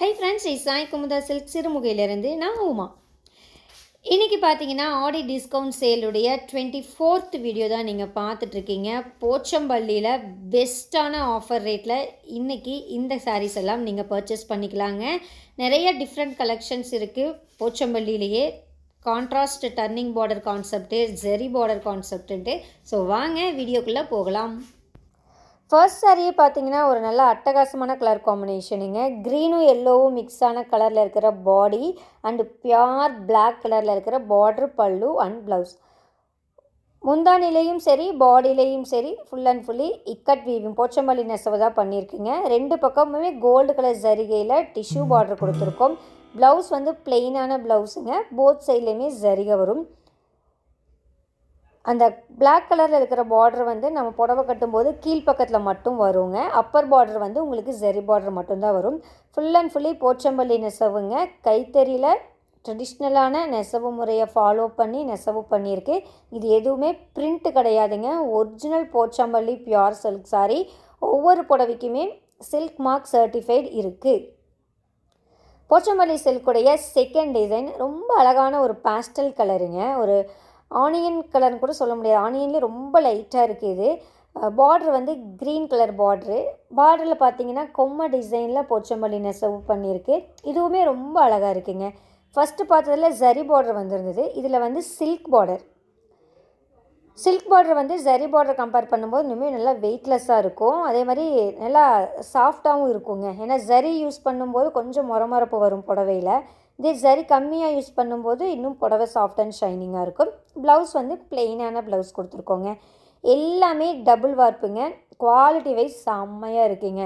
High friends, Sai Kumudha silk சிறுமுகையிலிருந்து நான் உமா. இன்றைக்கி பார்த்தீங்கன்னா ஆடி டிஸ்கவுண்ட் சேலுடைய 24th வீடியோ தான் நீங்கள் பார்த்துட்ருக்கீங்க. போச்சம்பள்ளியில் பெஸ்ட்டான ஆஃபர் ரேட்டில் இன்றைக்கி இந்த சாரீஸ் எல்லாம் நீங்கள் பர்ச்சேஸ் பண்ணிக்கலாங்க. நிறைய டிஃப்ரெண்ட் கலெக்ஷன்ஸ் இருக்குது போச்சம்பள்ளியிலேயே. கான்ட்ராஸ்ட் டர்னிங் பார்டர் கான்செப்ட்டு, ஜெரி பார்டர் கான்செப்ட்டுன்ட்டு. ஸோ வாங்க வீடியோக்குள்ளே போகலாம். ஃபர்ஸ்ட் சாரியே பார்த்தீங்கன்னா ஒரு நல்ல அட்டகாசமான கலர் காம்பினேஷனுங்க. க்ரீனும் எல்லோவும் மிக்ஸான கலரில் இருக்கிற பாடி அண்டு பியூர் பிளாக் கலரில் இருக்கிற பார்டர், பல்லு அண்ட் ப்ளவுஸ். முந்தானிலையும் சரி பாடியிலையும் சரி full and fully ikat weaving Pochampalli நெசவு தான் பண்ணியிருக்குங்க. ரெண்டு பக்கமுமே கோல்டு கலர் ஜரிகையில் டிஷ்யூ பார்டர் கொடுத்துருக்கோம். ப்ளவுஸ் வந்து பிளெயினான ப்ளவுஸுங்க. போத் சைட்லேயுமே ஜரிகை வரும். அந்த பிளாக் கலரில் இருக்கிற பார்டர் வந்து நம்ம புடவை கட்டும்போது கீழ்ப்பக்கத்தில் மட்டும் வருங்க. அப்பர் பார்டர் வந்து உங்களுக்கு ஜெரி பார்டர் மட்டும்தான் வரும். ஃபுல் அண்ட் ஃபுல்லி போச்சம்பள்ளி நெசவுங்க. கைத்தறியில் ட்ரெடிஷ்னலான நெசவு முறையை ஃபாலோ பண்ணி நெசவு பண்ணியிருக்கு. இது எதுவுமே பிரிண்ட் கிடையாதுங்க. Original Pochampalli pure silk sorry. ஒவ்வொரு புடவைக்குமே சில்க் மார்க் சர்டிஃபைடு இருக்குது. போச்சம்பள்ளி சில்குடைய செகண்ட் டிசைன் ரொம்ப அழகான ஒரு பேஸ்டல் கலருங்க. ஒரு ஆனியன் கலர்னு கூட சொல்ல முடியாது. ஆனியன்லேயே ரொம்ப லைட்டாக இருக்குது இது. பார்ட்ரு வந்து க்ரீன் கலர் பார்ட்ரு. பார்டரில் பார்த்தீங்கன்னா கொம்மை டிசைனில் போச்சம்பள்ளி நெசவு பண்ணியிருக்கு. இதுவுமே ரொம்ப அழகாக இருக்குங்க. ஃபஸ்ட்டு பார்த்ததில் ஜரி பார்டர் வந்துருந்தது. இதில் வந்து சில்க் பார்டர். சில்க் பார்டர் வந்து ஜரி பார்டர் கம்பேர் பண்ணும்போது இன்னுமே நல்லா வெயிட்லெஸ்ஸாக இருக்கும். அதே மாதிரி நல்லா சாஃப்டாகவும் இருக்குங்க. ஏன்னா ஜரி யூஸ் பண்ணும்போது கொஞ்சம் மொரமொரப்பு வரும் புடவையில். இதே ஜரி கம்மியாக யூஸ் பண்ணும்போது இன்னும் புடவை சாஃப்ட் அண்ட் ஷைனிங்காக இருக்கும். ப்ளவுஸ் வந்து பிளெயினான ப்ளவுஸ் கொடுத்துருக்கோங்க. எல்லாமே டபுள் வார்ப்புங்க. குவாலிட்டி வைஸ் செம்மையாக இருக்குங்க.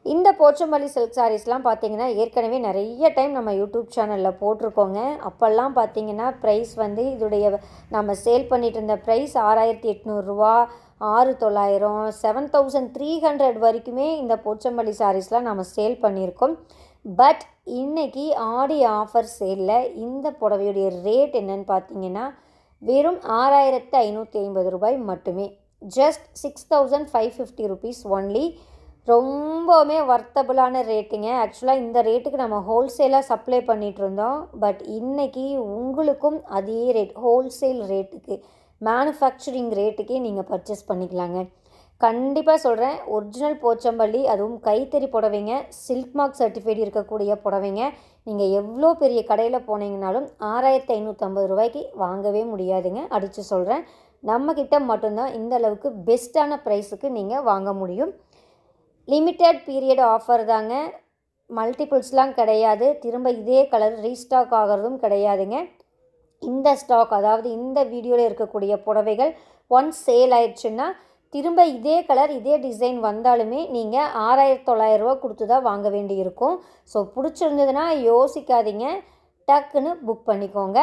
இந்த போச்சம்பள்ளி சில்க் சாரீஸ்லாம் பார்த்தீங்கன்னா ஏற்கனவே நிறைய டைம் நம்ம யூடியூப் சேனலில் போட்டிருக்கோங்க. அப்போல்லாம் பார்த்தீங்கன்னா ப்ரைஸ் வந்து இதோடைய நம்ம சேல் பண்ணிகிட்டு இருந்த ப்ரைஸ் 6800 ரூபா, 6900, 7300 வரைக்குமே இந்த போச்சம்பள்ளி சாரீஸ்லாம் நம்ம சேல் பண்ணியிருக்கோம். பட் இன்றைக்கி ஆடி ஆஃபர் சேலில் இந்த புடவையுடைய ரேட் என்னன்னு பார்த்தீங்கன்னா வெறும் 6550 ரூபாய் மட்டுமே. Just 6550 rupees only. ரொம்பவுமே வர்த்தபுளான ரேட்டுங்க. ஆக்சுவலாக இந்த ரேட்டுக்கு நம்ம ஹோல்சேலாக சப்ளை பண்ணிகிட்டு இருந்தோம். பட் இன்றைக்கி உங்களுக்கும் அதே ரேட், ஹோல்சேல் ரேட்டுக்கு, மேனுஃபேக்சரிங் ரேட்டுக்கே நீங்கள் பர்ச்சேஸ் பண்ணிக்கலாங்க. கண்டிப்பாக சொல்கிறேன், ஒரிஜினல் போச்சம்பள்ளி, அதுவும் கைத்தறி புடவைங்க, சில்க் மார்க் சர்டிஃபைடு இருக்கக்கூடிய புடவைங்க. நீங்கள் எவ்வளோ பெரிய கடையில் போனீங்கனாலும் 6550 ரூபாய்க்கு வாங்கவே முடியாதுங்க. அடித்து சொல்கிறேன், நம்மக்கிட்ட மட்டும்தான் இந்த அளவுக்கு பெஸ்ட்டான ப்ரைஸுக்கு நீங்கள் வாங்க முடியும். லிமிட்டட் பீரியட் ஆஃபர் தாங்க. மல்டிபிள்ஸ்லாம் கிடையாது. திரும்ப இதே கலர் ரீஸ்டாக் ஆகிறதும் கிடையாதுங்க. இந்த ஸ்டாக், அதாவது இந்த வீடியோவில் இருக்கக்கூடிய புடவைகள் ஒன்ஸ் சேல் ஆயிடுச்சுன்னா திரும்ப இதே கலர் இதே டிசைன் வந்தாலுமே நீங்கள் 6900 ரூபா கொடுத்து தான் வாங்க வேண்டியிருக்கும். ஸோ பிடிச்சிருந்ததுன்னா யோசிக்காதீங்க, டக்குன்னு புக் பண்ணிக்கோங்க.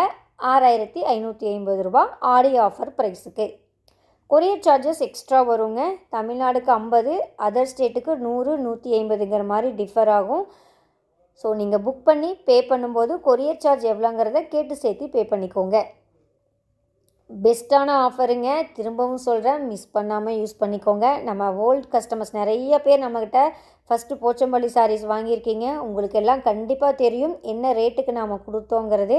6550 ரூபா ஆடி ஆஃபர் ப்ரைஸுக்கு. கொரியர் சார்ஜஸ் எக்ஸ்ட்ரா வருங்க. தமிழ்நாடுக்கு 50, அதர் ஸ்டேட்டுக்கு 100, 150ங்கிற மாதிரி டிஃபர் ஆகும். ஸோ நீங்கள் புக் பண்ணி பே பண்ணும்போது கொரியர் சார்ஜ் எவ்வளோங்கிறத கேட்டு சேர்த்து பே பண்ணிக்கோங்க. பெஸ்ட்டான ஆஃபருங்க. திரும்பவும் சொல்கிறேன், மிஸ் பண்ணாமல் யூஸ் பண்ணிக்கோங்க. நம்ம ஓல்டு கஸ்டமர்ஸ் நிறைய பேர் நம்மக்கிட்ட ஃபஸ்ட்டு போச்சம்பள்ளி சாரீஸ் வாங்கியிருக்கீங்க. உங்களுக்கு எல்லாம் கண்டிப்பாக தெரியும் என்ன ரேட்டுக்கு நாம் கொடுத்தோங்கிறது.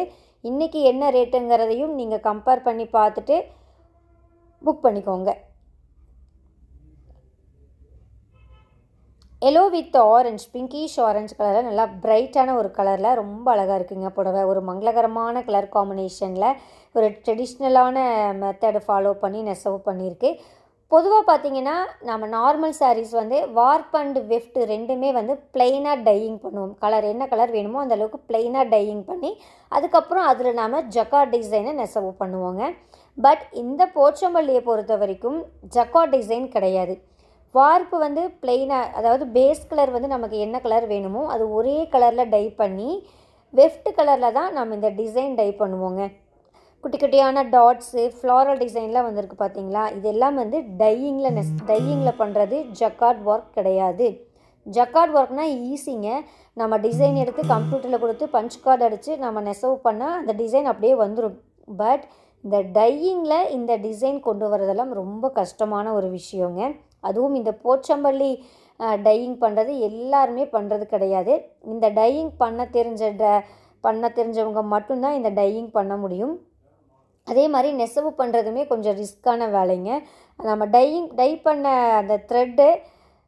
இன்றைக்கி என்ன ரேட்டுங்கிறதையும் நீங்கள் கம்பேர் பண்ணி பார்த்துட்டு புக் பண்ணிக்கோங்க. Yellow with orange, pinkish orange கலரில் நல்லா பிரைட்டான ஒரு கலரில் ரொம்ப அழகாக இருக்குங்க புடவை. ஒரு மங்களகரமான கலர் காம்பினேஷனில் ஒரு ட்ரெடிஷ்னலான மெத்தடை ஃபாலோ பண்ணி நெசவு பண்ணியிருக்கு. பொதுவாக பார்த்தீங்கன்னா நம்ம நார்மல் சாரீஸ் வந்து வார்ப் அண்ட் வெஃப்ட் ரெண்டுமே வந்து பிளெயினாக டையிங் பண்ணுவோம். கலர் என்ன கலர் வேணுமோ அந்த அளவுக்கு பிளெயினாக டையிங் பண்ணி அதுக்கப்புறம் அதில் நாம் ஜக்கார்ட் டிசைனை நெசவு பண்ணுவோங்க. பட் இந்த போச்சம்பள்ளியை பொறுத்த வரைக்கும் ஜக்கார்ட் டிசைன் கிடையாது. வார்ப்பு வந்து பிளெயினாக, அதாவது பேஸ் கலர் வந்து நமக்கு என்ன கலர் வேணுமோ அது ஒரே கலரில் டை பண்ணி வெஃப்ட் கலரில் தான் நம்ம இந்த டிசைன் டை பண்ணுவோங்க. குட்டி குட்டியான டாட்ஸு, ஃப்ளாரல் டிசைன்லாம் வந்திருக்கு பார்த்தீங்களா. இதெல்லாம் வந்து டையிங்கில் பண்ணுறது ஜக்கார்ட் ஒர்க் கிடையாது. ஜக்கார்ட் ஒர்க்னால் ஈஸிங்க. நம்ம டிசைன் எடுத்து கம்ப்யூட்டரில் கொடுத்து பஞ்ச் கார்டு அடித்து நம்ம நெசவு பண்ணால் அந்த டிசைன் அப்படியே வந்துடும். பட் இந்த டையிங்கில் இந்த டிசைன் கொண்டு வரதெல்லாம் ரொம்ப கஷ்டமான ஒரு விஷயங்க. அதுவும் இந்த போச்சம்பள்ளி டையிங் பண்ணுறது எல்லாருமே பண்ணுறது கிடையாது. இந்த டையிங் பண்ண தெரிஞ்சவங்க மட்டும்தான் இந்த டையிங் பண்ண முடியும். அதே மாதிரி நெசவு பண்ணுறதுமே கொஞ்சம் ரிஸ்க்கான வேலைங்க. நம்ம டை பண்ண அந்த த்ரெட்டு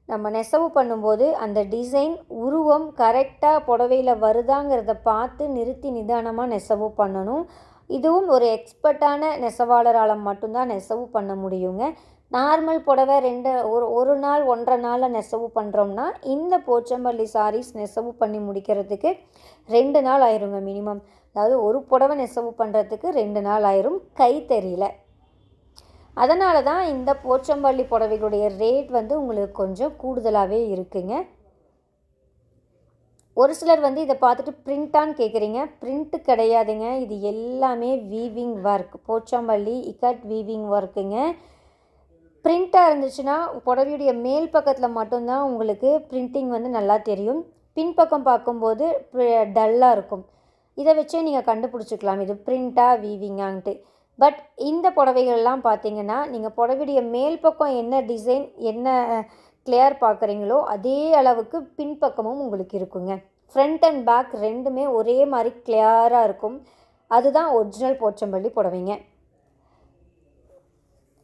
நம்ம நெசவு பண்ணும்போது அந்த டிசைன் உருவம் கரெக்டாக புடவையில் வருதாங்கிறத பார்த்து நிறுத்தி நிதானமாக நெசவு பண்ணணும். இதுவும் ஒரு எக்ஸ்பர்ட்டான நெசவாளரால் மட்டும்தான் நெசவு பண்ண முடியுங்க. நார்மல் புடவை ஒரு நாள் 1.5 நாளில் நெசவு பண்ணுறோம்னா இந்த போச்சம்பள்ளி சாரீஸ் நெசவு பண்ணி முடிக்கிறதுக்கு 2 நாள் ஆயிருங்க மினிமம். அதாவது ஒரு புடவை நெசவு பண்ணுறதுக்கு 2 நாள் ஆயிரும் கைத்தறியில். அதனால தான் இந்த போச்சம்பள்ளி புடவைகளுடைய ரேட் வந்து உங்களுக்கு கொஞ்சம் கூடுதலாகவே இருக்குங்க. ஒரு சிலர் வந்து இதை பார்த்துட்டு பிரிண்ட்டான்னு கேட்குறீங்க. பிரிண்ட்டு கிடையாதுங்க, இது எல்லாமே weaving work, Pochampalli ikat weaving ஒர்க்குங்க. பிரிண்ட்டாக இருந்துச்சுன்னா புடவையுடைய மேல் பக்கத்தில் மட்டும்தான் உங்களுக்கு பிரிண்டிங் வந்து நல்லா தெரியும். பின்பக்கம் பார்க்கும்போது டல்லாக இருக்கும். இதை வச்சே நீங்கள் கண்டுபிடிச்சிக்கலாம் இது பிரிண்ட்டாக வீவிங்கான்ட்டு. பட் இந்த புடவைகள்லாம் பார்த்தீங்கன்னா நீங்கள் புடவையுடைய மேல் பக்கம் என்ன டிசைன் என்ன கிளியர் பார்க்குறீங்களோ அதே அளவுக்கு பின்பக்கமும் உங்களுக்கு இருக்குங்க. ஃப்ரண்ட் அண்ட் பேக் ரெண்டுமே ஒரே மாதிரி கிளியராக இருக்கும். அதுதான் ஒரிஜினல் போச்சம்பள்ளி புடவைங்க.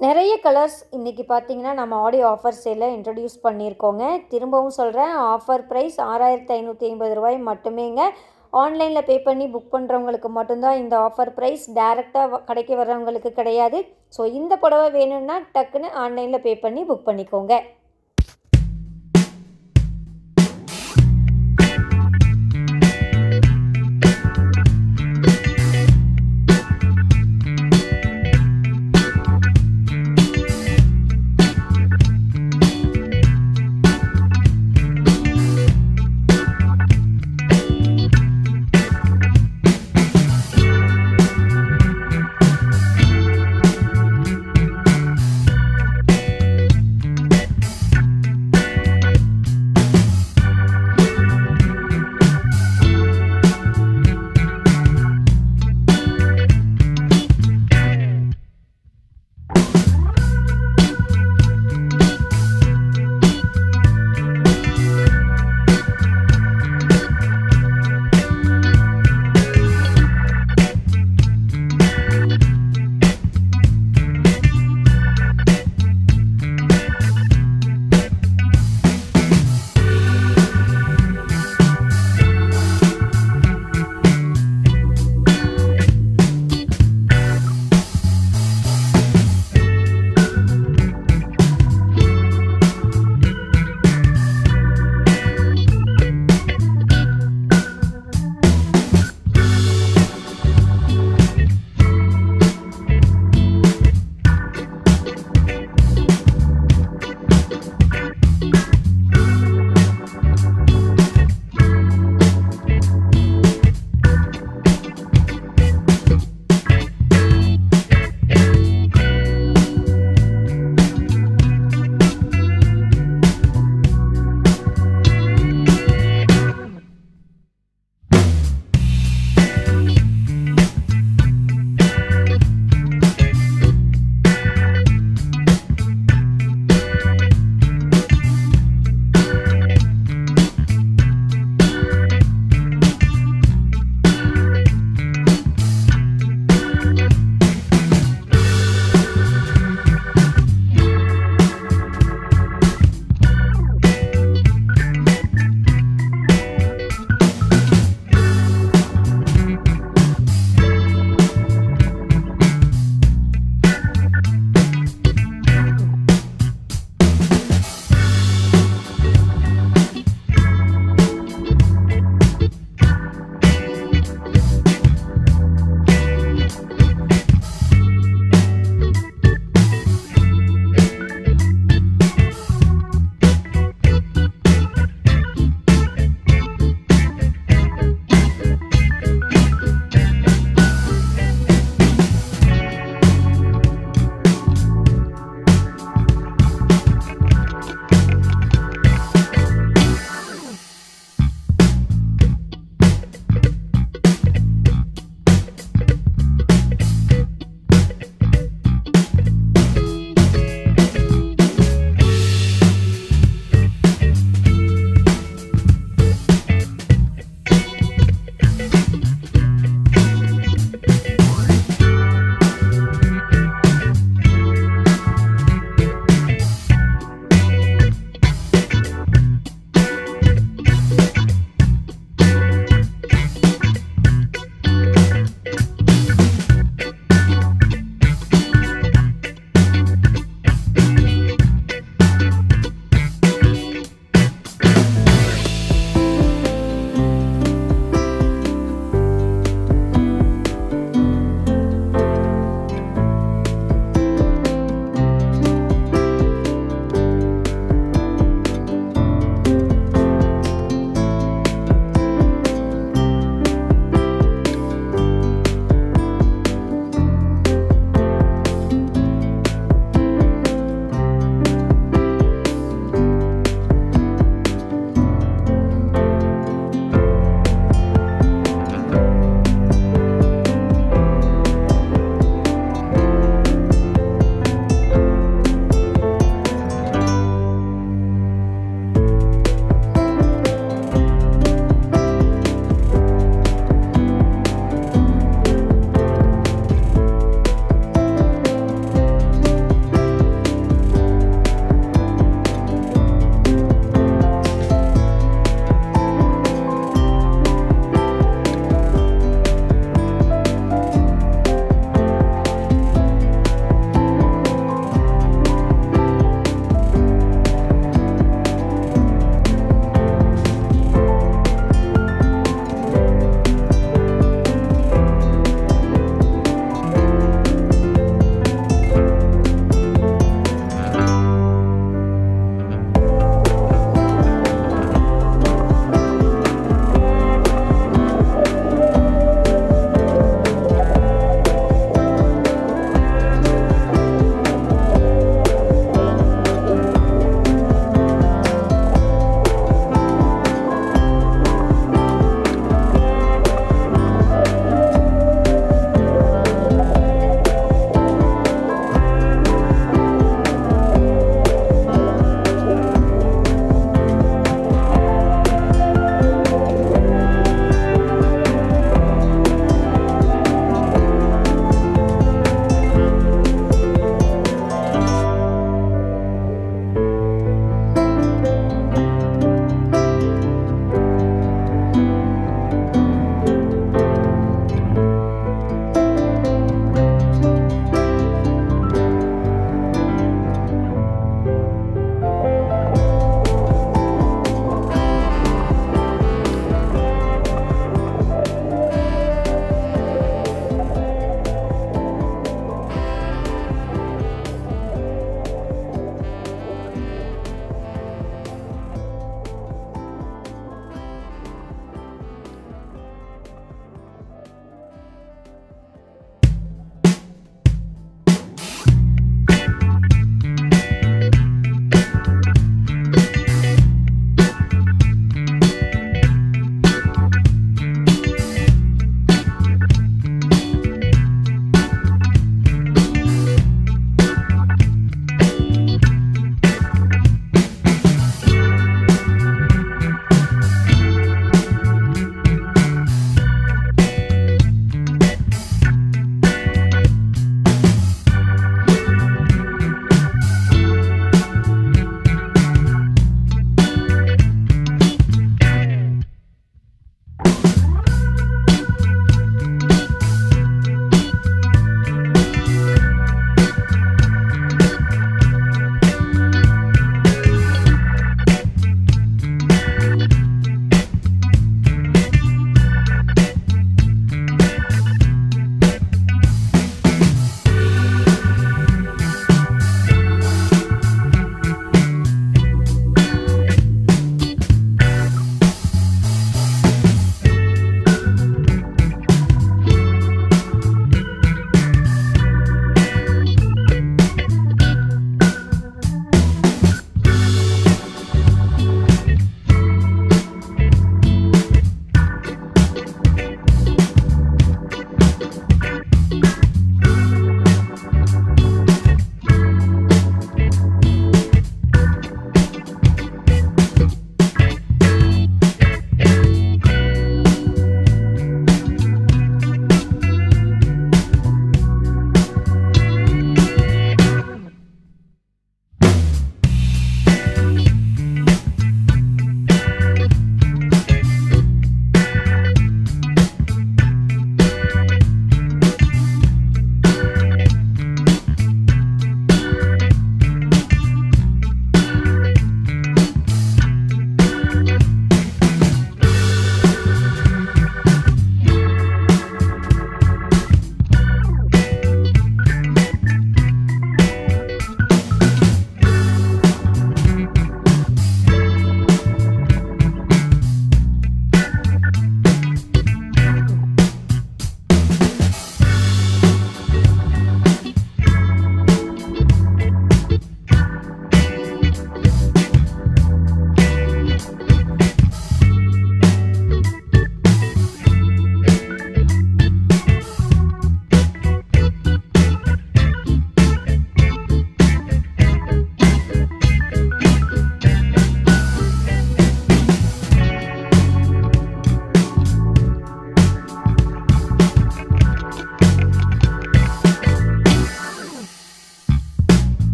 நிறைய கலர்ஸ் இன்றைக்கி பார்த்தீங்கன்னா நம்ம ஆடியோ ஆஃபர் சேலில் இன்ட்ரடியூஸ் பண்ணியிருக்கோங்க. திரும்பவும் சொல்கிறேன், ஆஃபர் ப்ரைஸ் 6550 ரூபாய் மட்டுமேங்க. ஆன்லைனில் பே பண்ணி புக் பண்ணுறவங்களுக்கு மட்டும்தான் இந்த ஆஃபர் ப்ரைஸ், டைரெக்டாக கடைக்கு வர்றவங்களுக்கு கிடையாது. ஸோ இந்த புடவை வேணும்னா டக்குன்னு ஆன்லைனில் பே பண்ணி புக் பண்ணிக்கோங்க.